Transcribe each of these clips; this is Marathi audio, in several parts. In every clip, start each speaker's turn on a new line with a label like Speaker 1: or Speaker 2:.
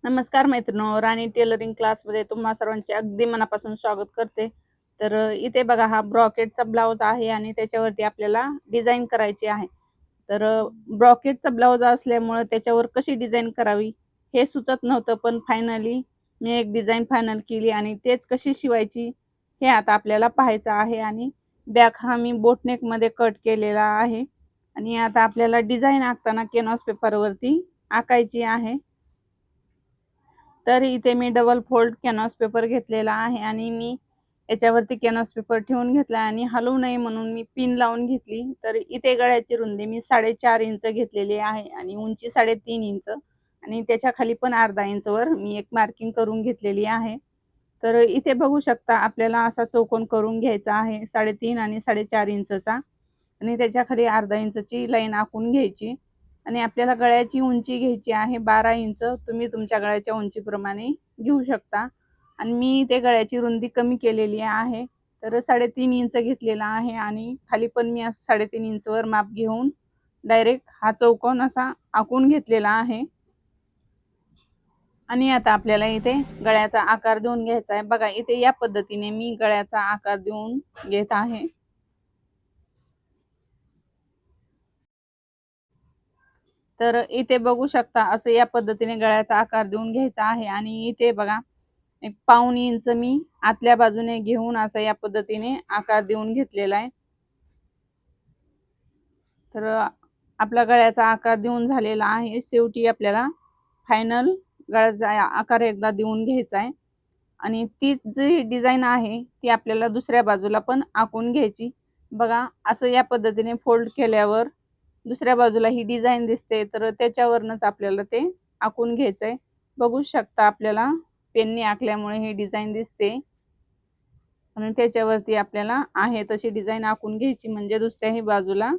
Speaker 1: नमस्कार मैत्रिणींनो, राणी टेलरिंग क्लासमध्ये तुम्हा सर्वांचे अगदी मनापासून स्वागत करते. तर इथे बघा, हा ब्रॉकेटचा ब्लाउज आहे आणि त्याच्यावरती आपल्याला डिझाईन करायची आहे. तर ब्रॉकेटचा ब्लाउज असल्यामुळे त्याच्यावर कशी डिझाईन करावी हे सुचत नव्हतं, पण फायनली मी एक डिझाईन फायनल केली आणि तेच कशी शिवायची हे आता आपल्याला पाहायचं आहे. आणि बॅक हा मी बोटनेकमध्ये कट केलेला आहे आणि आता आपल्याला डिझाईन आखताना कॅनव्हास पेपरवरती आखायची आहे. तर इथे मी डबल फोल्ड कॅनव्हास पेपर घेतलेला आहे आणि मी याच्यावरती कॅनव्हास पेपर ठेवून घेतला आणि हलवू नये म्हणून मी पिन लावून घेतली. तर इथे गळ्याची रुंदी मी 4.5 इंच घेतलेली आहे आणि उंची 3.5 इंच आणि त्याच्या खाली पण अर्धा इंचवर मी एक मार्किंग करून घेतलेली आहे. तर इथे बघू शकता, आपल्याला असा चौकोन करून घ्यायचा आहे 3.5 आणि 4.5 इंचचा आणि त्याच्या खाली अर्धा इंचची लाईन आखून घ्यायची. आणि आपल्याला गळ्याची उंची घ्यायची आहे 12 इंच. तुम्ही तुमच्या गळ्याच्या उंचीप्रमाणे घेऊ शकता आणि मी ते गळ्याची रुंदी कमी केलेली आहे. तर 3.5 इंच घेतलेला आहे आणि खाली पण मी असं 3.5 इंचवर माप घेऊन डायरेक्ट हा चौकोन असा आखून घेतलेला आहे. आणि आता आपल्याला इथे गळ्याचा आकार देऊन घ्यायचा आहे. बघा, इथे या पद्धतीने मी गळ्याचा आकार देऊन घेत आहे. तर इथे बघू शकता, असं या पद्धतीने गळ्याचा आकार देऊन घ्यायचा आहे. आणि इथे बघा, एक 1.5 इंच मी आतल्या बाजूने घेऊन असा या पद्धतीने आकार देऊन घेतलेला आहे. तर आपला गळ्याचा आकार देऊन झालेला आहे. शेवटी आपल्याला फायनल गळ्याचा आकार एकदा देऊन घ्यायचा आहे आणि तीच जी डिझाईन आहे ती आपल्याला दुसऱ्या बाजूला पण आखून घ्यायची. बघा, असं या पद्धतीने फोल्ड केल्यावर दुसऱ्या बाजूला ही डिझाईन दिसते. तर त्याच्यावरनच आपल्याला ते आखून घ्यायचंय. बघू शकता, आपल्याला पेनने आखल्यामुळे ही डिझाईन दिसते आणि त्याच्यावरती आपल्याला आहे तशी डिझाईन आखून घ्यायची, म्हणजे दुसऱ्याही बाजूला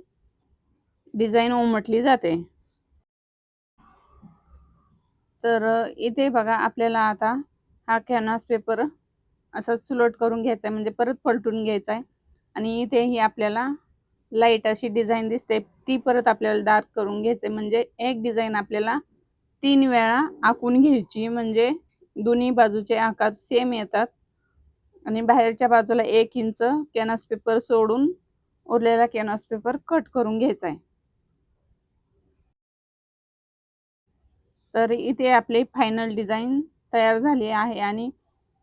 Speaker 1: डिझाईन उमटली जाते. तर इथे बघा, आपल्याला आता हा कॅनव्हास पेपर असा सुलट करून घ्यायचा आहे, म्हणजे परत पलटून घ्यायचा आहे. आणि इथेही आपल्याला लाईट अशी डिझाईन दिसते, ती परत आपल्याला डार्क करून घ्यायचे. म्हणजे एक डिझाईन आपल्याला 3 वेळा आखून घ्यायची, म्हणजे दोन्ही बाजूचे आकार सेम येतात. आणि बाहेरच्या बाजूला 1 इंच कॅनव्हास पेपर सोडून उरलेला कॅनव्हास पेपर कट करून घ्यायचा आहे. तर इथे आपली फायनल डिझाईन तयार झाली आहे आणि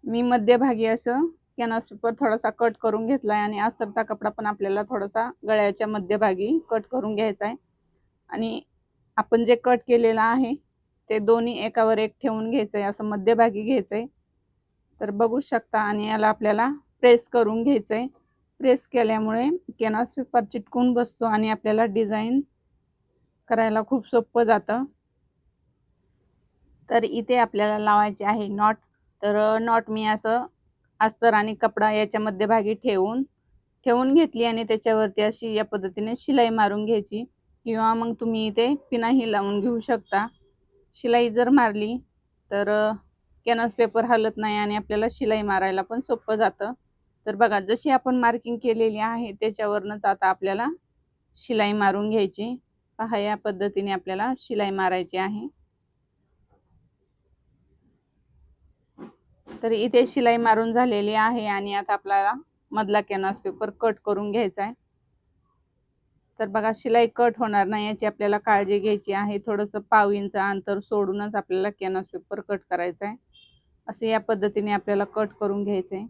Speaker 1: मी मध्यभागी असं कॅनव्हास पेपर थोडासा कट करून घेतला आहे आणि अस्तरचा कपडा पण आपल्याला थोडासा गळ्याच्या मध्यभागी कट करून घ्यायचा आहे. आणि आपण जे कट केलेलं आहे ते दोन्ही एकावर एक ठेवून घ्यायचं आहे, असं मध्यभागी घ्यायचं आहे. तर बघू शकता, आणि याला आपल्याला प्रेस करून घ्यायचं आहे. प्रेस केल्यामुळे कॅनव्हास पेपर चिटकून बसतो आणि आपल्याला डिझाईन करायला खूप सोपं जातं. तर इथे आपल्याला लावायचे आहे नॉट. तर नॉट मी असं अस्तर आणि कपडा याच्या मध्यभागी ठेवून ठेवून घेतली आणि त्याच्यावरती अशी या पद्धतीने शिलाई मारून घ्यायची, किंवा मग तुम्ही इथे पिनाही लावून घेऊ शकता. शिलाई जर मारली तर कॅनव्हास पेपर हलत नाही आणि आपल्याला शिलाई मारायला पण सोपं जातं. तर बघा, जशी आपण मार्किंग केलेली आहे त्याच्यावरनंच आता आपल्याला शिलाई मारून घ्यायची. पहा, या पद्धतीने आपल्याला शिलाई मारायची आहे. तर इथे शिलाई मारून झालेली आहे आणि आता आपल्याला मधला कॅनव्हास पेपर कट करून घ्यायचा आहे. तर बघा, शिलाई कट होणार नाही याची आपल्याला काळजी घ्यायची आहे. थोडंसं 1/2 इंच अंतर सोडूनच आपल्याला कॅनव्हास पेपर कट करायचा आहे. असे या पद्धतीने आपल्याला कट करून घ्यायचं आहे.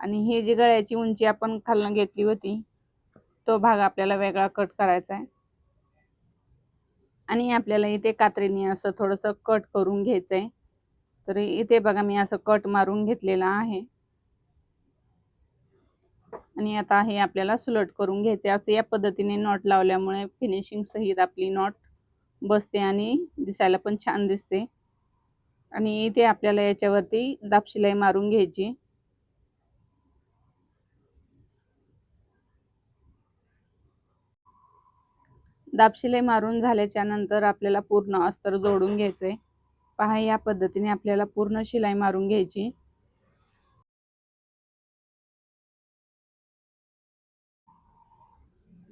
Speaker 1: आणि ही जी गळ्याची उंची आपण खालनं घेतली होती तो भाग आपल्याला वेगळा कट करायचा आहे. आणि आपल्याला इथे कात्रीने असं थोडंसं कट करून घ्यायचं आहे. तर इथे बघा, मी असं कट मारून घेतलेला आहे आणि आता हे आपल्याला सुलट करून घ्यायचे. असं या पद्धतीने नॉट लावल्यामुळे फिनिशिंग सहित आपली नॉट बसते आणि दिसायला पण छान दिसते. आणि इथे आपल्याला याच्यावरती दाबशिलाई मारून घ्यायची. दाबशिलाई मारून झाल्याच्या नंतर आपल्याला पूर्ण अस्तर जोडून घ्यायचंय. पहा, या पद्धतीने आपल्याला पूर्ण शिलाई मारून घ्यायची.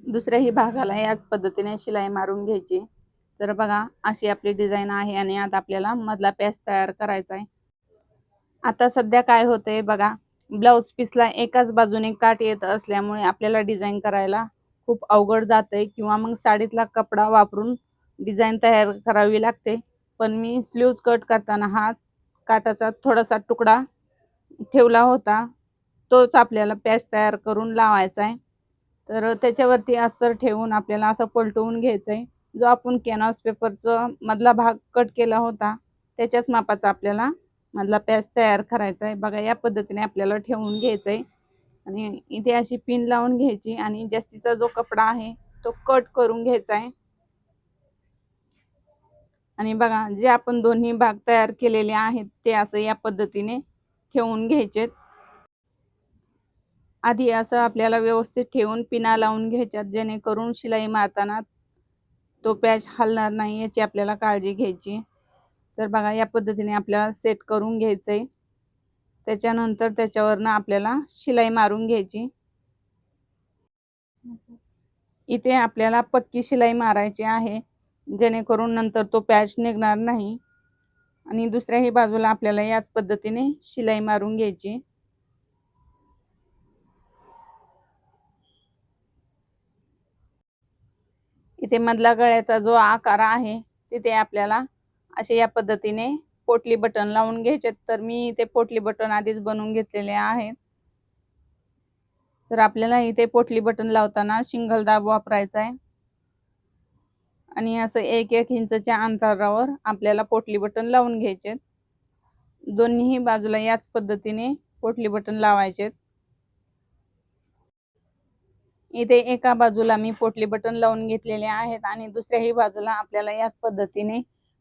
Speaker 1: दुसऱ्याही भागाला याच पद्धतीने शिलाई मारून घ्यायची. तर बघा अशी आपली डिझाईन आहे आणि आता आपल्याला मधला पॅच तयार करायचा आहे. आता सध्या काय होतंय बघा, ब्लाऊज पीसला एकाच बाजूने काट येत असल्यामुळे आपल्याला डिझाईन करायला खूप अवघड जातंय किंवा मग साडीतला कपडा वापरून डिझाईन तयार करावी लागते. पण मी स्लीव्ज कट करताना हा काटाचा थोडासा तुकडा ठेवला होता, तोच आपल्याला पॅच तयार करून लावायचा आहे. तर त्याच्यावरती अस्तर ठेवून आपल्याला असं पलटवून घ्यायचं आहे. जो आपण कॅनव्हास पेपरचा मधला भाग कट केला होता त्याच्याच मापाचा आपल्याला मधला पॅच तयार करायचा आहे. बघा या पद्धतीने आपल्याला ठेवून घ्यायचं आहे आणि इथे अशी पिन लावून घ्यायची आणि जास्तीचा जो कपडा आहे तो कट करून घ्यायचा आहे. आणि बघा जे आपण दोन्ही भाग तयार केलेले आहेत ते असं या पद्धतीने ठेवून घ्यायचे. आधी असं आपल्याला व्यवस्थित ठेवून पिना लावून घ्यायच्यात, जेणेकरून शिलाई मारताना तो पॅच हलणार नाही याची आपल्याला काळजी घ्यायची. तर बघा या पद्धतीने आपल्याला सेट करून घ्यायचंय. त्याच्यानंतर त्याच्यावरनं आपल्याला शिलाई मारून घ्यायची. इथे आपल्याला पक्की शिलाई मारायची आहे, जेणेकरून नंतर तो पॅच निघणार नाही. आणि दुसऱ्याही बाजूला आपल्याला याच पद्धतीने शिलाई मारून घ्यायची. इथे मधला गळ्याचा जो आकार आहे तिथे आपल्याला असे या पद्धतीने पोटली बटन लावून घ्यायचे. तर मी इथे पोटली बटन आधीच बनवून घेतलेले आहेत. तर आपल्याला इथे पोटली बटन लावताना सिंगल दाब वापरायचा आहे आणि असं 1-1 इंचच्या अंतरावर आपल्याला पोटली बटन लावून घ्यायचे. दोन्ही बाजूला याच पद्धतीने पोटली बटन लावायचे. इथे एका बाजूला मी पोटली बटन लावून घेतलेले आहेत आणि दुसऱ्याही बाजूला आपल्याला याच पद्धतीने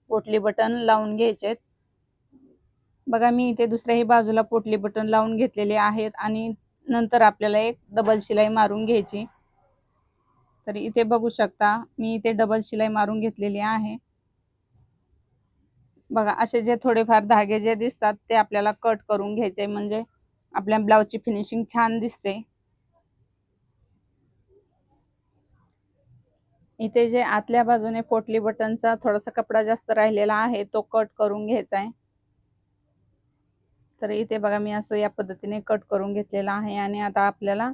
Speaker 1: पोटली बटन लावून घ्यायचे. बघा मी इथे दुसऱ्याही बाजूला पोटली बटन लावून घेतलेले आहेत आणि नंतर आपल्याला एक डबल शिलाई मारून घ्यायची. तर इथे बघू शकता मी इथे डबल शिलाई मारून घेतलेली आहे. बघा असे जे थोडेफार धागे जे दिसतात ते आपल्याला कट करून घ्यायचे, म्हणजे आपल्या ब्लाउजची फिनिशिंग छान दिसते. इथे जे आतल्या बाजूने पोटली बटनचा थोडासा कपडा जास्त राहिलेला आहे तो कट करून घ्यायचा आहे. तर इथे बघा मी असं या पद्धतीने कट करून घेतलेला आहे आणि आता आपल्याला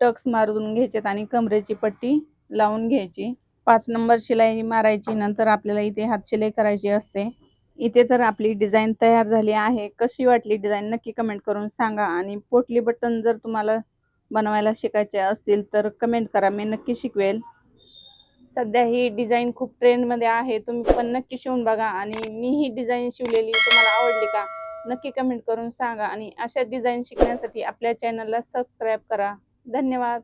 Speaker 1: टक्स मारून घ्यायचेत आणि कमरेची पट्टी लावून घ्यायची. 5 नंबर शिलाई मारायची, नंतर आपल्याला इथे हात शिलाई करायची असते. इथे तर आपली डिझाईन तयार झाली आहे. कशी वाटली डिझाईन नक्की कमेंट करून सांगा आणि पोटली बटन जर तुम्हाला बनवायला शिकायचे असतील तर कमेंट करा, मी नक्की शिकवेल. सध्या ही डिझाईन खूप ट्रेंडमध्ये आहे, तुम्ही पण नक्की शिवून बघा आणि मी ही डिझाईन शिवलेली तुम्हाला आवडली का नक्की कमेंट करून सांगा आणि अशा डिझाईन शिकण्यासाठी आपल्या चॅनलला सबस्क्राईब करा. धन्यवाद.